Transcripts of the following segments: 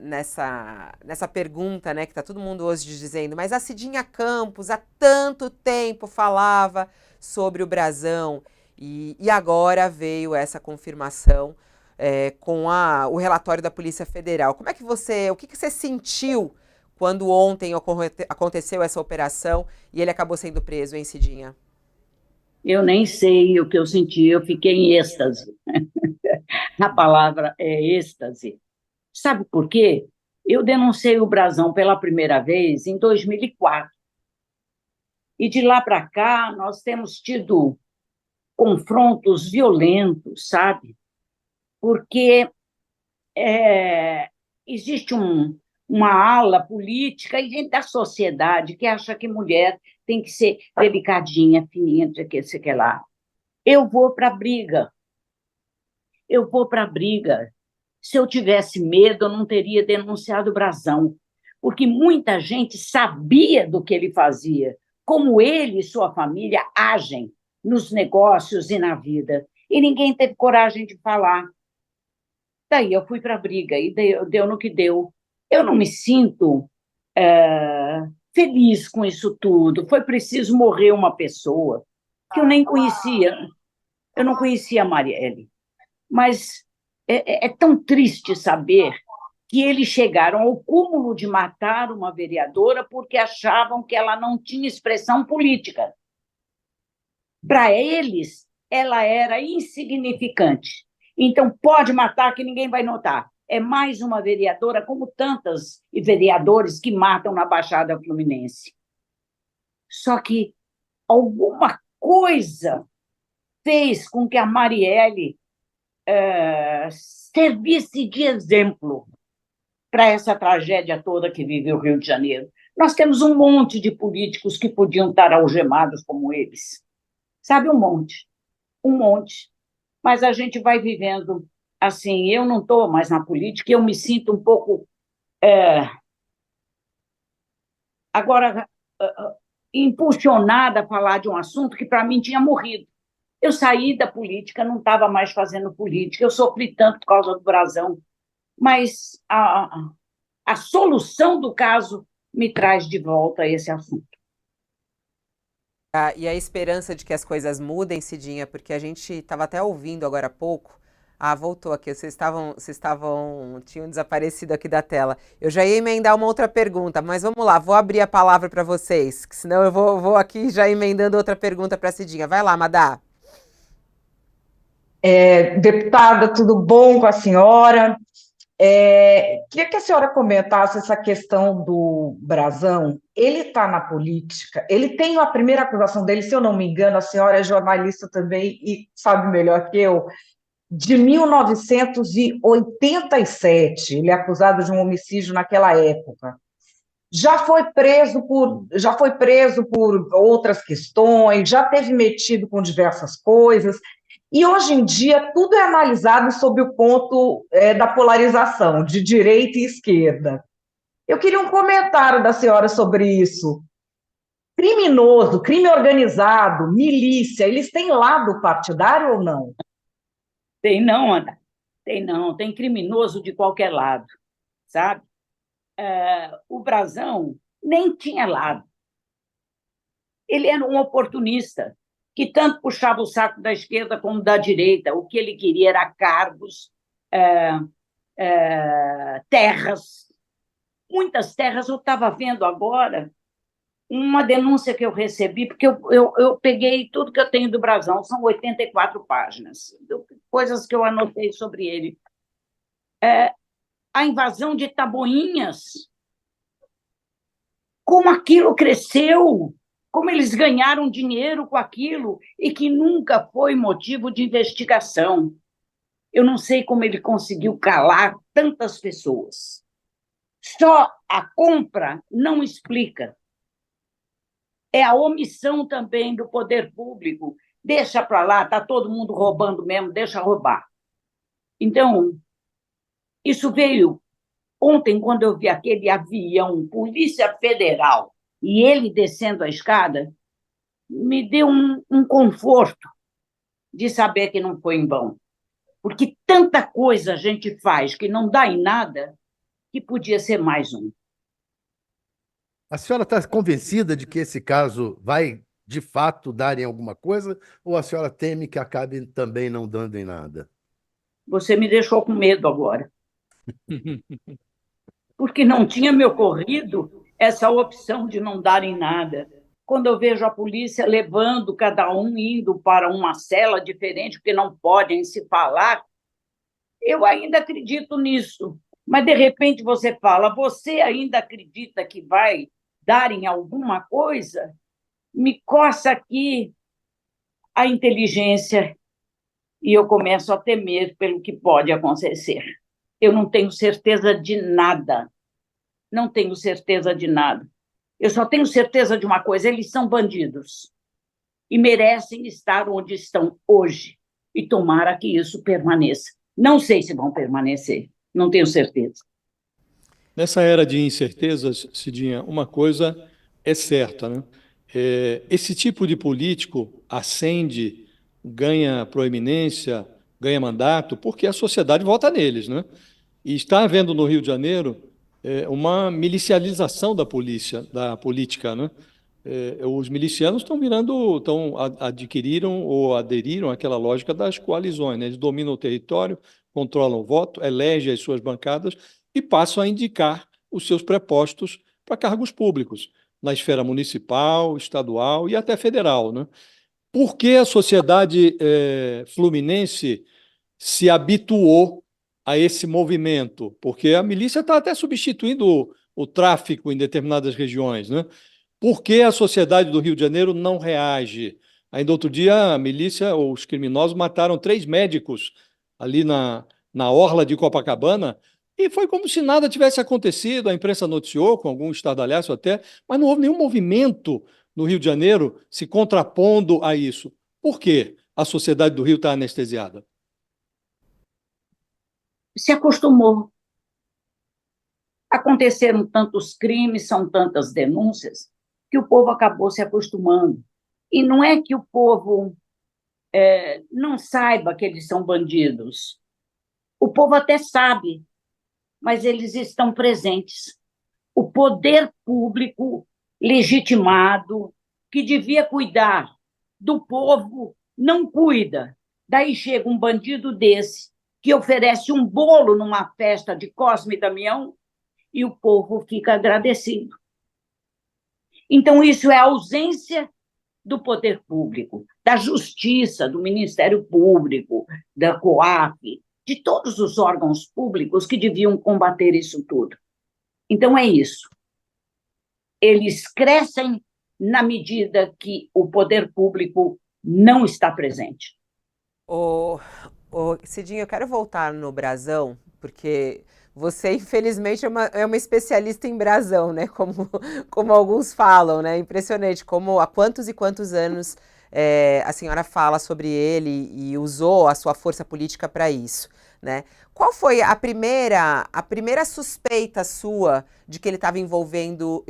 nessa pergunta, né, que está todo mundo hoje dizendo, mas a Cidinha Campos há tanto tempo falava sobre o brasão e agora veio essa confirmação com o relatório da Polícia Federal. O que você sentiu quando ontem aconteceu essa operação e ele acabou sendo preso, hein, Cidinha? Eu nem sei o que eu senti, eu fiquei em êxtase. A palavra é êxtase. Sabe por quê? Eu denunciei o Brasão pela primeira vez em 2004. E de lá para cá, nós temos tido confrontos violentos, sabe? Porque é, existe uma ala política e dentro da sociedade que acha que mulher tem que ser delicadinha, fininha, sei que lá. Eu vou para a briga, eu vou para a briga. Se eu tivesse medo, eu não teria denunciado o Brasão, porque muita gente sabia do que ele fazia, como ele e sua família agem nos negócios e na vida. E ninguém teve coragem de falar. Daí eu fui para a briga e deu no que deu. Eu não me sinto feliz com isso tudo. Foi preciso morrer uma pessoa que eu nem conhecia. Eu não conhecia a Marielle. Mas é tão triste saber que eles chegaram ao cúmulo de matar uma vereadora porque achavam que ela não tinha expressão política. Para eles, ela era insignificante. Então, pode matar que ninguém vai notar. É mais uma vereadora, como tantas vereadores que matam na Baixada Fluminense. Só que alguma coisa fez com que a Marielle servisse de exemplo para essa tragédia toda que vive o Rio de Janeiro. Nós temos um monte de políticos que podiam estar algemados como eles. Sabe, um monte. Mas a gente vai vivendo assim. Eu não estou mais na política, eu me sinto um pouco, agora, impulsionada a falar de um assunto que para mim tinha morrido. Eu saí da política, não estava mais fazendo política, eu sofri tanto por causa do Brasão, mas a solução do caso me traz de volta a esse assunto. E a esperança de que as coisas mudem, Cidinha, porque a gente estava até ouvindo agora há pouco. Ah, voltou aqui. Tinham desaparecido aqui da tela. Eu já ia emendar uma outra pergunta, mas vamos lá, vou abrir a palavra para vocês, que senão eu vou aqui já emendando outra pergunta para a Cidinha. Vai lá, Madá. Deputada, tudo bom com a senhora? Queria que a senhora comentasse essa questão do Brasão. Ele está na política, ele tem a primeira acusação dele, se eu não me engano, a senhora é jornalista também e sabe melhor que eu, de 1987. Ele é acusado de um homicídio naquela época. Já foi preso por outras questões, já teve metido com diversas coisas. E hoje em dia tudo é analisado sob o ponto da polarização, de direita e esquerda. Eu queria um comentário da senhora sobre isso. Criminoso, crime organizado, milícia, eles têm lado partidário ou não? Tem não, Ana, tem não, tem criminoso de qualquer lado, sabe? O Brasão nem tinha lado. Ele era um oportunista que tanto puxava o saco da esquerda como da direita. O que ele queria era cargos, terras, muitas terras. Eu estava vendo agora uma denúncia que eu recebi, porque eu peguei tudo que eu tenho do Brasão, são 84 páginas, coisas que eu anotei sobre ele. A invasão de Taboinhas, como aquilo cresceu, como eles ganharam dinheiro com aquilo e que nunca foi motivo de investigação. Eu não sei como ele conseguiu calar tantas pessoas. Só a compra não explica. É a omissão também do poder público. Deixa para lá, está todo mundo roubando mesmo, deixa roubar. Então, isso veio ontem, quando eu vi aquele avião, Polícia Federal, e ele descendo a escada, me deu um conforto de saber que não foi em vão. Porque tanta coisa a gente faz que não dá em nada, que podia ser mais um. A senhora está convencida de que esse caso vai, de fato, dar em alguma coisa, ou a senhora teme que acabe também não dando em nada? Você me deixou com medo agora, porque não tinha me ocorrido essa opção de não dar em nada. Quando eu vejo a polícia levando cada um indo para uma cela diferente, porque não podem se falar, eu ainda acredito nisso. Mas, de repente, você fala, você ainda acredita que vai dar em alguma coisa? Me coça aqui a inteligência e eu começo a temer pelo que pode acontecer. Eu não tenho certeza de nada. Não tenho certeza de nada. Eu só tenho certeza de uma coisa: eles são bandidos e merecem estar onde estão hoje. E tomara que isso permaneça. Não sei se vão permanecer, não tenho certeza. Nessa era de incertezas, Cidinha, uma coisa é certa, né? Esse tipo de político ascende, ganha proeminência, ganha mandato, porque a sociedade vota neles, né? E está havendo no Rio de Janeiro uma milicialização da política, né? Os milicianos adquiriram ou aderiram àquela lógica das coalizões, né? Eles dominam o território, controlam o voto, elegem as suas bancadas e passam a indicar os seus prepostos para cargos públicos, na esfera municipal, estadual e até federal, né? Por que a sociedade fluminense se habituou a esse movimento? Porque a milícia está até substituindo o tráfico em determinadas regiões, né? Por que a sociedade do Rio de Janeiro não reage? Ainda outro dia, a milícia, os criminosos, mataram 3 médicos ali na orla de Copacabana, e foi como se nada tivesse acontecido. A imprensa noticiou, com algum estardalhaço até, mas não houve nenhum movimento no Rio de Janeiro se contrapondo a isso. Por quê? A sociedade do Rio está anestesiada. Se acostumou. Aconteceram tantos crimes, são tantas denúncias, que o povo acabou se acostumando. E não é que o povo não saiba que eles são bandidos. O povo até sabe, mas eles estão presentes. O poder público legitimado, que devia cuidar do povo, não cuida. Daí chega um bandido desse, que oferece um bolo numa festa de Cosme e Damião, e o povo fica agradecido. Então, isso é a ausência do poder público, da justiça, do Ministério Público, da COAF, de todos os órgãos públicos que deviam combater isso tudo. Então, é isso. Eles crescem na medida que o poder público não está presente. Cidinha, eu quero voltar no brasão, porque você, infelizmente, é uma especialista em brasão, né? Como alguns falam, né? Impressionante como há quantos e quantos anos a senhora fala sobre ele e usou a sua força política para isso, né? Qual foi a primeira suspeita sua de que ele estava envolvido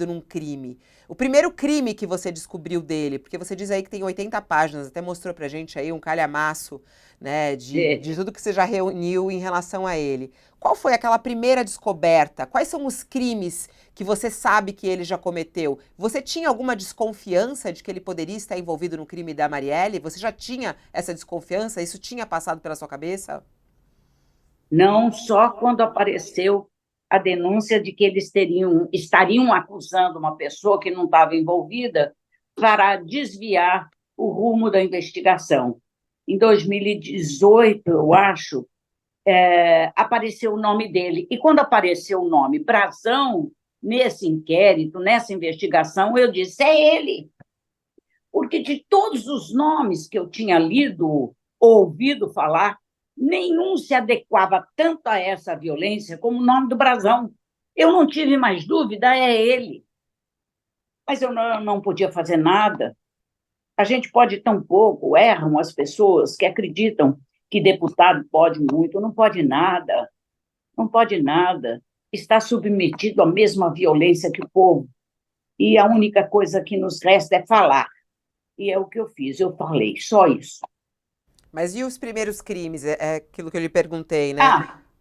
num crime? O primeiro crime que você descobriu dele, porque você diz aí que tem 80 páginas, até mostrou pra gente aí um calhamaço, né, de tudo que você já reuniu em relação a ele. Qual foi aquela primeira descoberta? Quais são os crimes que você sabe que ele já cometeu? Você tinha alguma desconfiança de que ele poderia estar envolvido no crime da Marielle? Você já tinha essa desconfiança? Isso tinha passado pela sua cabeça? Não, só quando apareceu a denúncia de que eles estariam acusando uma pessoa que não estava envolvida para desviar o rumo da investigação. Em 2018, eu acho, apareceu o nome dele. E quando apareceu o nome Brazão, nesse inquérito, nessa investigação, eu disse, é ele. Porque de todos os nomes que eu tinha lido, ouvido falar, nenhum se adequava tanto a essa violência como o nome do Brazão. Eu não tive mais dúvida, é ele. Mas eu não podia fazer nada. A gente pode tão pouco, erram as pessoas que acreditam que deputado pode muito, não pode nada, não pode nada. Está submetido à mesma violência que o povo. E a única coisa que nos resta é falar. E é o que eu fiz, eu falei, só isso. Mas e os primeiros crimes? É aquilo que eu lhe perguntei, né?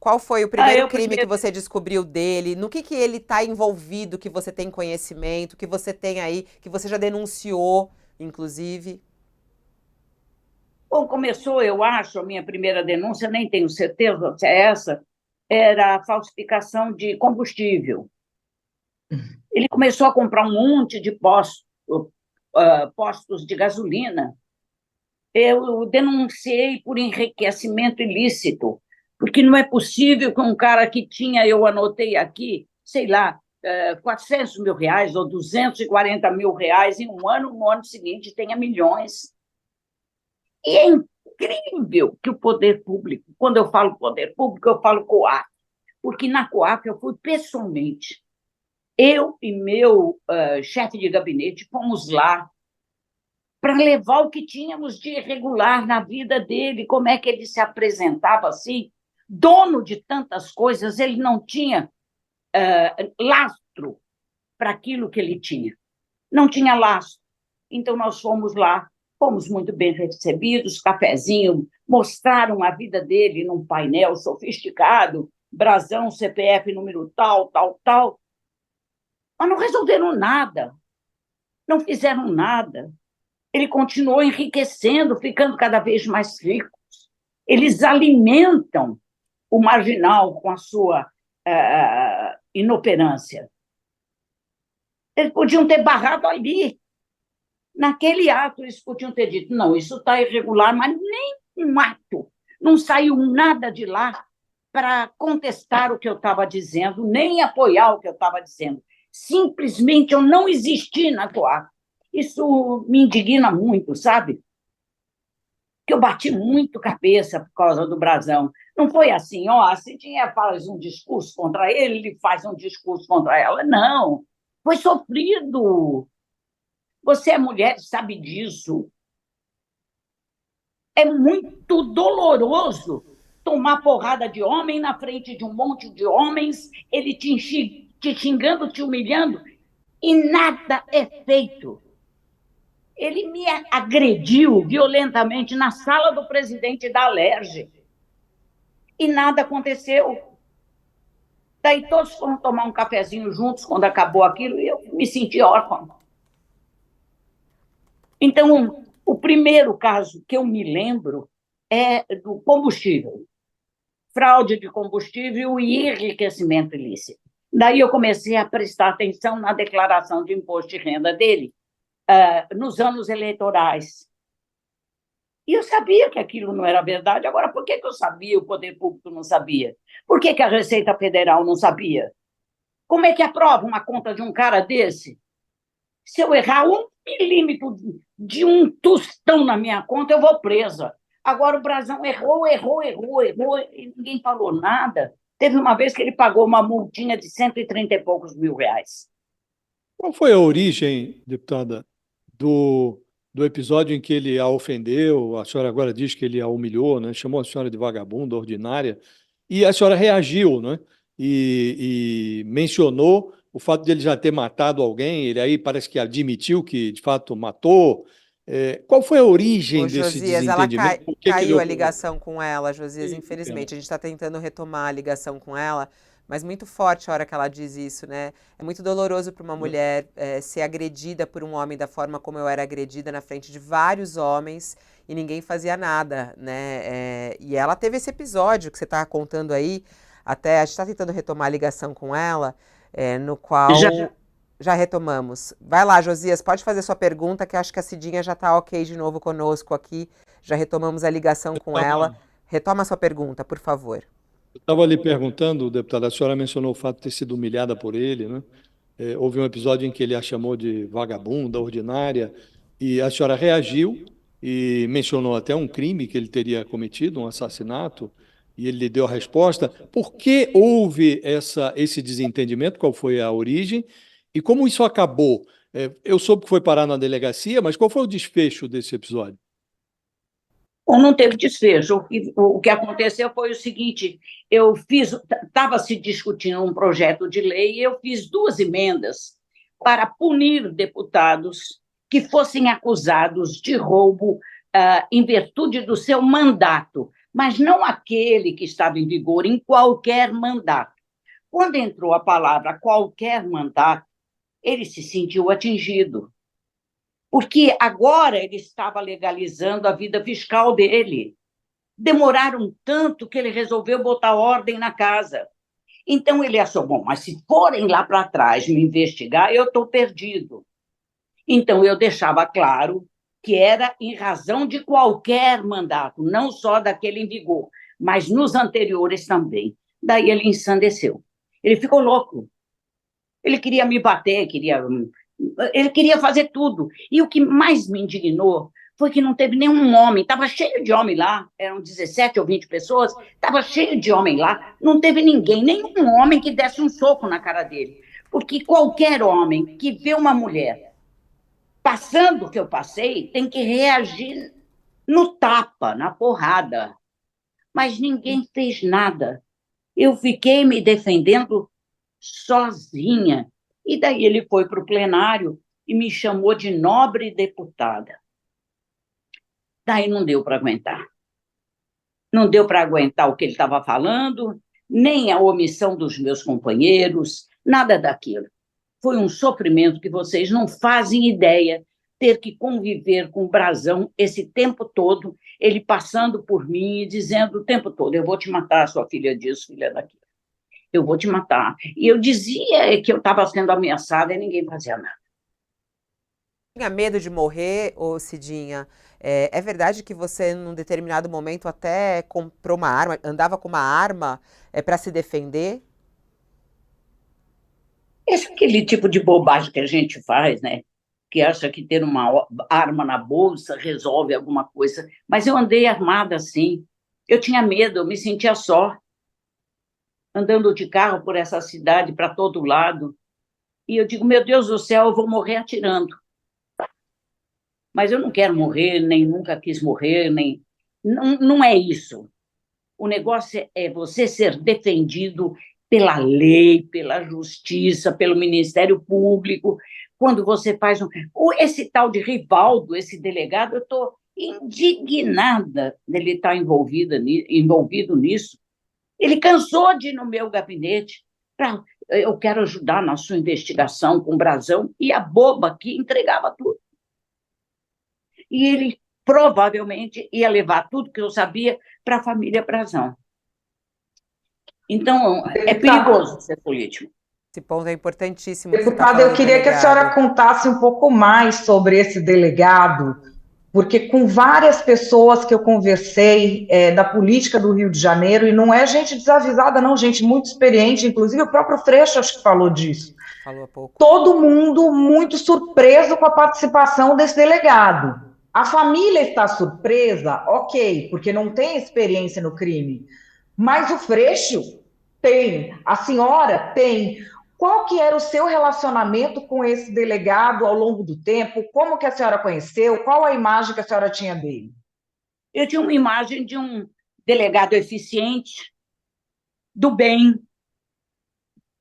Qual foi o primeiro eu crime que primeiro, você descobriu dele? No que ele está envolvido, que você tem conhecimento, que você tem aí, que você já denunciou, inclusive? bom, começou, eu acho, a minha primeira denúncia, nem tenho certeza se é essa, era a falsificação de combustível. Ele começou a comprar um monte de postos de gasolina. Eu denunciei por enriquecimento ilícito, porque não é possível que um cara que tinha, eu anotei aqui, sei lá, 400 mil reais ou 240 mil reais em um ano, no ano seguinte tenha milhões. E é incrível que o poder público, quando eu falo poder público, eu falo COAF, porque na COAF eu fui pessoalmente. Eu e meu chefe de gabinete fomos lá para levar o que tínhamos de irregular na vida dele, como é que ele se apresentava assim, dono de tantas coisas, ele não tinha lastro para aquilo que ele tinha. Não tinha lastro. Então, nós fomos lá, fomos muito bem recebidos, cafezinho, mostraram a vida dele num painel sofisticado, brasão, CPF, número tal, tal, tal, mas não resolveram nada, não fizeram nada. Ele continuou enriquecendo, ficando cada vez mais rico. Eles alimentam o marginal com a sua inoperância. Eles podiam ter barrado ali. Naquele ato, eles podiam ter dito, não, isso está irregular, mas nem um ato. Não saiu nada de lá para contestar o que eu estava dizendo, nem apoiar o que eu estava dizendo. Simplesmente eu não existi na COAF. Isso me indigna muito, sabe? Que eu bati muito cabeça por causa do brasão. Não foi assim, ó, a Cidinha faz um discurso contra ele, ele faz um discurso contra ela. Não, foi sofrido. Você é mulher, sabe disso. É muito doloroso tomar porrada de homem na frente de um monte de homens, ele te xingando, te humilhando, e nada é feito. Ele me agrediu violentamente na sala do presidente da Alerj. E nada aconteceu. Daí todos foram tomar um cafezinho juntos quando acabou aquilo e eu me senti órfã. Então, o primeiro caso que eu me lembro é do combustível. Fraude de combustível e enriquecimento ilícito. Daí eu comecei a prestar atenção na declaração de imposto de renda dele, nos anos eleitorais. E eu sabia que aquilo não era verdade. Agora, por que eu sabia, o poder público não sabia? Por que a Receita Federal não sabia? Como é que aprova uma conta de um cara desse? Se eu errar 1 milímetro de um tostão na minha conta, eu vou presa. Agora o Brasão errou, e ninguém falou nada. Teve uma vez que ele pagou uma multinha de 130 e poucos mil reais. Qual foi a origem, deputada, do episódio em que ele a ofendeu? A senhora agora diz que ele a humilhou, né? Chamou a senhora de vagabunda, ordinária, e a senhora reagiu, né? E mencionou o fato de ele já ter matado alguém, ele aí parece que admitiu que, de fato, matou. Qual foi a origem Ô, desse Josias, ela desentendimento? Por que ele caiu a ocorreu? ligação com ela, Josias, Que pena. infelizmente. A gente está tentando retomar a ligação com ela, mas muito forte a hora que ela diz isso, né? É muito doloroso para uma mulher ser agredida por um homem da forma como eu era agredida na frente de vários homens e ninguém fazia nada, né? E ela teve esse episódio que você está contando aí, até a gente está tentando retomar a ligação com ela, no qual... Já retomamos. Vai lá, Josias, pode fazer sua pergunta, que eu acho que a Cidinha já está ok de novo conosco aqui. Já retomamos a ligação com ela. Retoma a sua pergunta, por favor. Eu estava lhe perguntando, deputada, a senhora mencionou o fato de ter sido humilhada por ele, né? Houve um episódio em que ele a chamou de vagabunda, ordinária, e a senhora reagiu e mencionou até um crime que ele teria cometido, um assassinato, e ele lhe deu a resposta. Por que houve esse desentendimento? Qual foi a origem? E como isso acabou? Eu soube que foi parar na delegacia, mas qual foi o desfecho desse episódio? Ou não teve desfecho. O que aconteceu foi o seguinte: estava se discutindo um projeto de lei e eu fiz 2 emendas para punir deputados que fossem acusados de roubo em virtude do seu mandato, mas não aquele que estava em vigor em qualquer mandato. Quando entrou a palavra qualquer mandato, ele se sentiu atingido, porque agora ele estava legalizando a vida fiscal dele. Demoraram tanto que ele resolveu botar ordem na casa. Então ele achou, bom, mas se forem lá para trás me investigar, eu estou perdido. Então eu deixava claro que era em razão de qualquer mandato, não só daquele em vigor, mas nos anteriores também. Daí ele ensandeceu. Ele ficou louco. Ele queria me bater, ele queria fazer tudo. E o que mais me indignou foi que não teve nenhum homem, estava cheio de homem lá, eram 17 ou 20 pessoas, estava cheio de homem lá, não teve ninguém, nenhum homem que desse um soco na cara dele. Porque qualquer homem que vê uma mulher passando o que eu passei tem que reagir no tapa, na porrada. Mas ninguém fez nada. Eu fiquei me defendendo sozinha. E daí ele foi para o plenário e me chamou de nobre deputada. Daí não deu para aguentar. Não deu para aguentar o que ele estava falando, nem a omissão dos meus companheiros, nada daquilo. Foi um sofrimento que vocês não fazem ideia, ter que conviver com o Brazão esse tempo todo, ele passando por mim e dizendo o tempo todo, eu vou te matar, sua filha disso, filha daquilo. Eu vou te matar. E eu dizia que eu estava sendo ameaçada e ninguém fazia nada. Tinha medo de morrer, ô Cidinha? É verdade que você, num determinado momento, até comprou uma arma, andava com uma arma para se defender? Esse é aquele tipo de bobagem que a gente faz, né? Que acha que ter uma arma na bolsa resolve alguma coisa. Mas eu andei armada assim. Eu tinha medo, eu me sentia só. Andando de carro por essa cidade, para todo lado. E eu digo, meu Deus do céu, eu vou morrer atirando. Mas eu não quero morrer, nem nunca quis morrer, nem... Não é isso. O negócio é você ser defendido pela lei, pela justiça, pelo Ministério Público. Quando você faz esse tal de Rivaldo, esse delegado, eu estou indignada dele estar envolvido nisso. Ele cansou de ir no meu gabinete. Eu quero ajudar na sua investigação com o Brazão, e a boba que entregava tudo. E ele provavelmente ia levar tudo que eu sabia para a família Brazão. Então, é perigoso ser político. Esse ponto é importantíssimo. Que Deputada, eu queria que a senhora contasse um pouco mais sobre esse delegado, porque com várias pessoas que eu conversei da política do Rio de Janeiro, e não é gente desavisada, não, gente muito experiente, inclusive o próprio Freixo acho que falou disso. Falou há pouco. Todo mundo muito surpreso com a participação desse delegado. A família está surpresa, ok, porque não tem experiência no crime, mas o Freixo tem, a senhora tem. Qual que era o seu relacionamento com esse delegado ao longo do tempo? Como que a senhora conheceu? Qual a imagem que a senhora tinha dele? Eu tinha uma imagem de um delegado eficiente, do bem,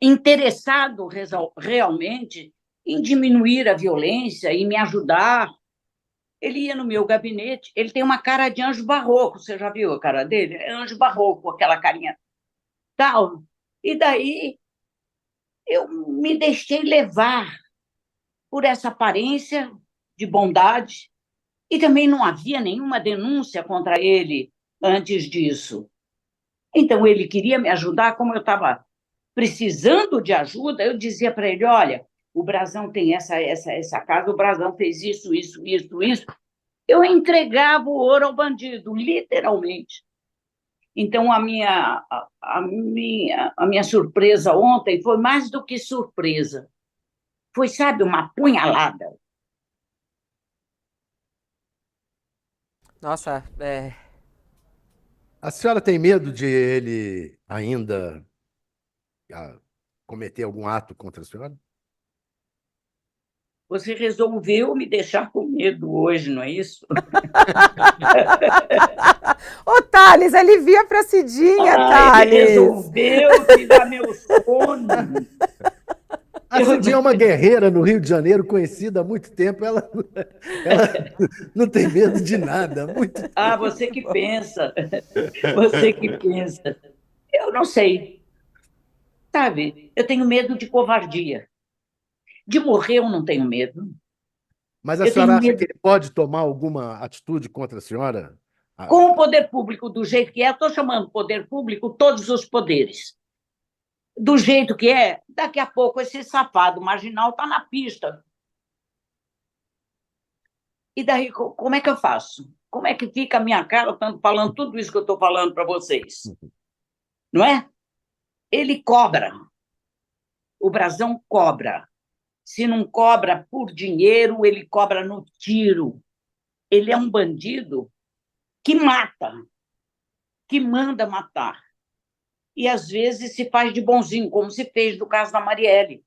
interessado realmente em diminuir a violência e me ajudar. Ele ia no meu gabinete, ele tem uma cara de anjo barroco, você já viu a cara dele? É anjo barroco, aquela carinha tal. E daí eu me deixei levar por essa aparência de bondade, e também não havia nenhuma denúncia contra ele antes disso. Então, ele queria me ajudar, como eu estava precisando de ajuda, eu dizia para ele, olha, o Brazão tem essa casa, o Brazão fez isso. Eu entregava o ouro ao bandido, literalmente. Então, a minha surpresa ontem foi mais do que surpresa. Foi, sabe, uma punhalada. Nossa, A senhora tem medo de ele ainda cometer algum ato contra a senhora? Você resolveu me deixar com medo hoje, não é isso? Ô, Thales, alivia pra Cidinha, Ai, Thales. Resolveu tirar meu sono. A Cidinha é uma guerreira no Rio de Janeiro, conhecida há muito tempo. Ela não tem medo de nada. Muito Ah, você que pensa. Você que pensa. Eu não sei. Sabe, eu tenho medo de covardia. De morrer eu não tenho medo. Mas a Eu tenho senhora acha que medo. ele pode tomar alguma atitude contra a senhora? Com o poder público do jeito que é, estou chamando poder público todos os poderes. Do jeito que é, daqui a pouco esse safado marginal está na pista. E daí, como é que eu faço? Como é que fica a minha cara falando tudo isso que eu estou falando para vocês? Não é? Ele cobra. O brasão cobra. Se não cobra por dinheiro, ele cobra no tiro. Ele é um bandido que mata, que manda matar. E, às vezes, se faz de bonzinho, como se fez no caso da Marielle.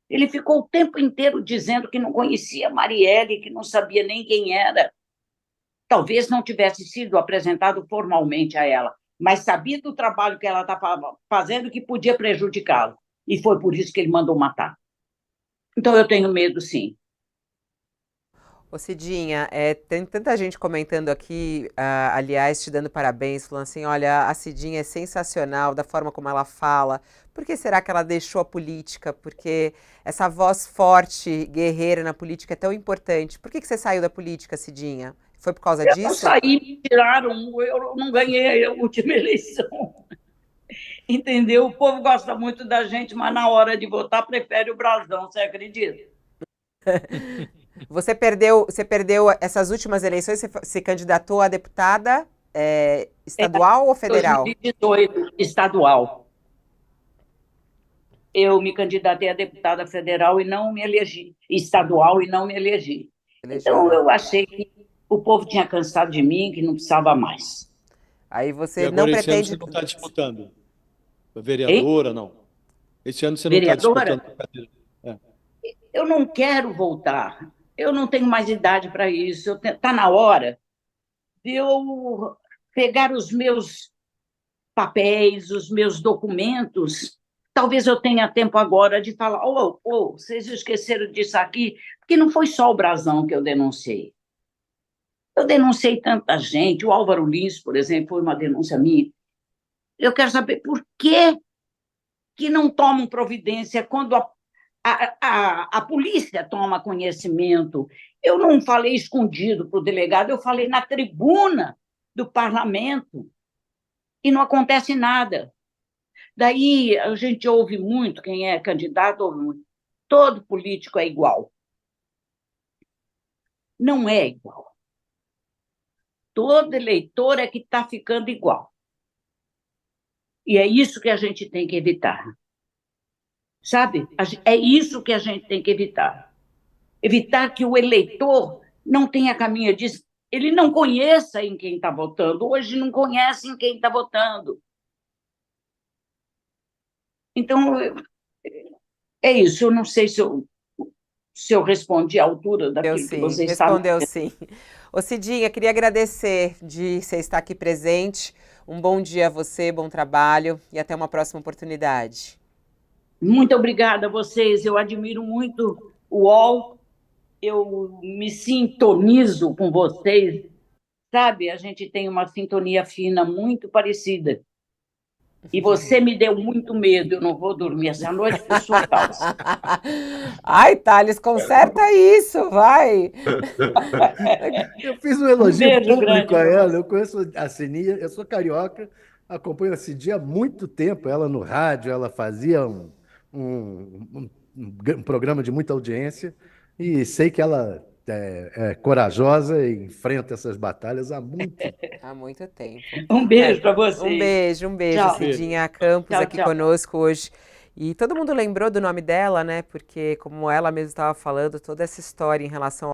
Ele ficou o tempo inteiro dizendo que não conhecia a Marielle, que não sabia nem quem era. Talvez não tivesse sido apresentado formalmente a ela, mas sabia do trabalho que ela estava fazendo que podia prejudicá-lo. E foi por isso que ele mandou matar. Então, eu tenho medo, sim. Ô Cidinha, tem tanta gente comentando aqui, aliás, te dando parabéns, falando assim, olha, a Cidinha é sensacional da forma como ela fala. Por que será que ela deixou a política? Porque essa voz forte, guerreira na política é tão importante. Por que você saiu da política, Cidinha? Foi por causa Eu não disso? saí, me tiraram, eu não ganhei a última eleição. Entendeu? O povo gosta muito da gente, mas na hora de votar prefere o brasão, você acredita? Você perdeu essas últimas eleições, você se candidatou a deputada estadual ou federal? 2018, estadual. Eu me candidatei a deputada federal e não me elegi, estadual e não me elegi. Então, Elegeu. eu achei que o povo tinha cansado de mim, que não precisava mais. Aí E você não agora, esse ano, pretende. você não está disputando? Hein? Vereadora, não. Esse ano você não está Vereadora, disputando a cadeira. É. eu não quero voltar. Eu não tenho mais idade para isso. Está na hora de eu pegar os meus papéis, os meus documentos. Talvez eu tenha tempo agora de falar: vocês esqueceram disso aqui, porque não foi só o brasão que eu denunciei. Eu denunciei tanta gente. O Álvaro Lins, por exemplo, foi uma denúncia minha. Eu quero saber por que não tomam providência quando a polícia toma conhecimento. Eu não falei escondido para o delegado, eu falei na tribuna do parlamento e não acontece nada. Daí a gente ouve muito, quem é candidato ouve muito. Todo político é igual. Não é igual. Todo eleitor é que está ficando igual. E é isso que a gente tem que evitar. Sabe? É isso que a gente tem que evitar. Evitar que o eleitor não tenha caminho disso. Ele não conheça em quem está votando. Hoje não conhece em quem está votando. Então, é isso. Eu não sei se eu respondi à altura daquilo que você estava. Respondeu sim. Ô Cidinha, queria agradecer de você estar aqui presente. Um bom dia a você, bom trabalho e até uma próxima oportunidade. Muito obrigada a vocês. Eu admiro muito o UOL. Eu me sintonizo com vocês. Sabe, a gente tem uma sintonia fina muito parecida. E você me deu muito medo. Eu não vou dormir essa noite por sua causa. Ai, Thales, conserta isso, vai. Eu fiz um elogio beijo público grande a pra ela. Eu conheço a Cininha, eu sou carioca, acompanho a Cidinha há muito tempo. Ela no rádio, ela fazia um programa de muita audiência e sei que ela é corajosa e enfrenta essas batalhas há muito tempo. Há muito tempo. Um beijo para vocês. Um beijo, Tchau. Cidinha Campos Tchau, aqui tchau. conosco hoje. E todo mundo lembrou do nome dela, né? Porque, como ela mesma estava falando, toda essa história em relação